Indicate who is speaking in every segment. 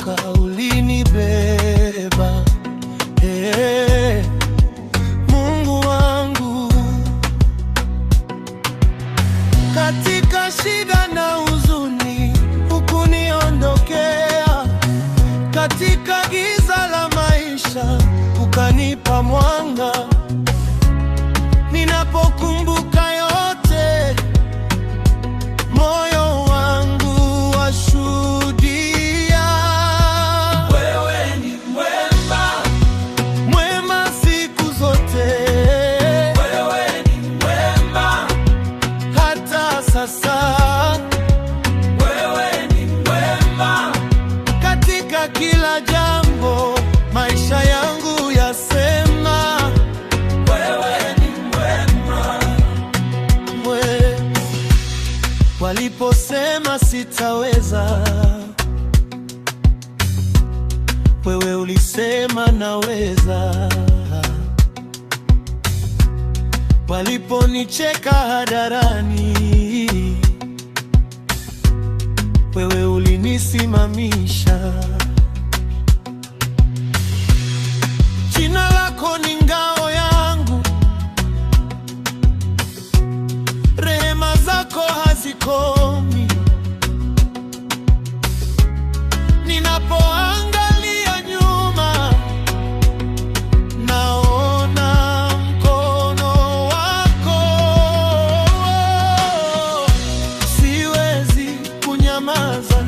Speaker 1: nakumbuka ulinibeba. Mungu wangu, katika shida na huzuni hukuniondokea, katika giza la maisha ukanipa mwanga. Ninapokumbuka yote, moyo wangu washuhudia, wewe ni mwema, mwema siku zote. Wewe ni mwema hata sasa. Wewe ni mwema katika kila jambo, maisha yangu yasema wewe ni mwema. Waliposema sitaweza, wewe ulisema naweza. Waliponicheka hadharani, wewe ulinisimamisha. Jina lako ni ngao yangu, rehema zako hazikomi. Ninapoangalia nyuma, naona mkono wako. Siwezi kunyamaza,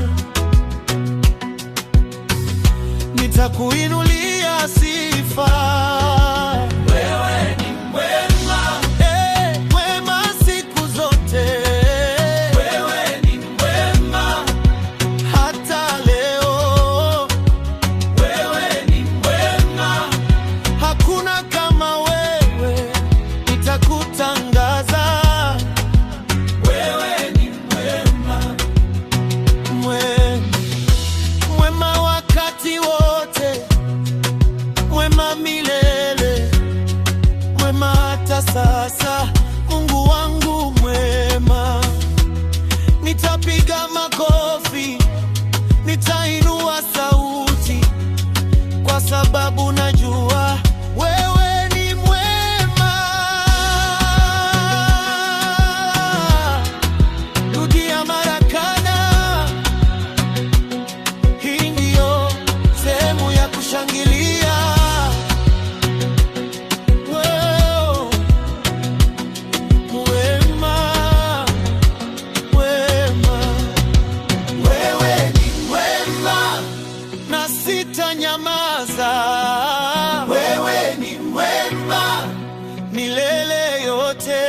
Speaker 1: nitakuinulia sifa. Wewe ni mwema, mwema siku zote. Wewe ni mwema hata leo. Wewe ni mwema, hakuna kama wewe, nitakutangaza. Wewe ni mwema, mwema wakati wote, mwema milele, mwema hata sasa. Mungu wangu mwema, nitapiga makofi, nitainua sauti, kwa sababu najua wewe ni mwema. Rudia mara kadhaa, hii ndio sehemu ya kushangilia. Sitanyamaza, wewe ni mwema milele yote.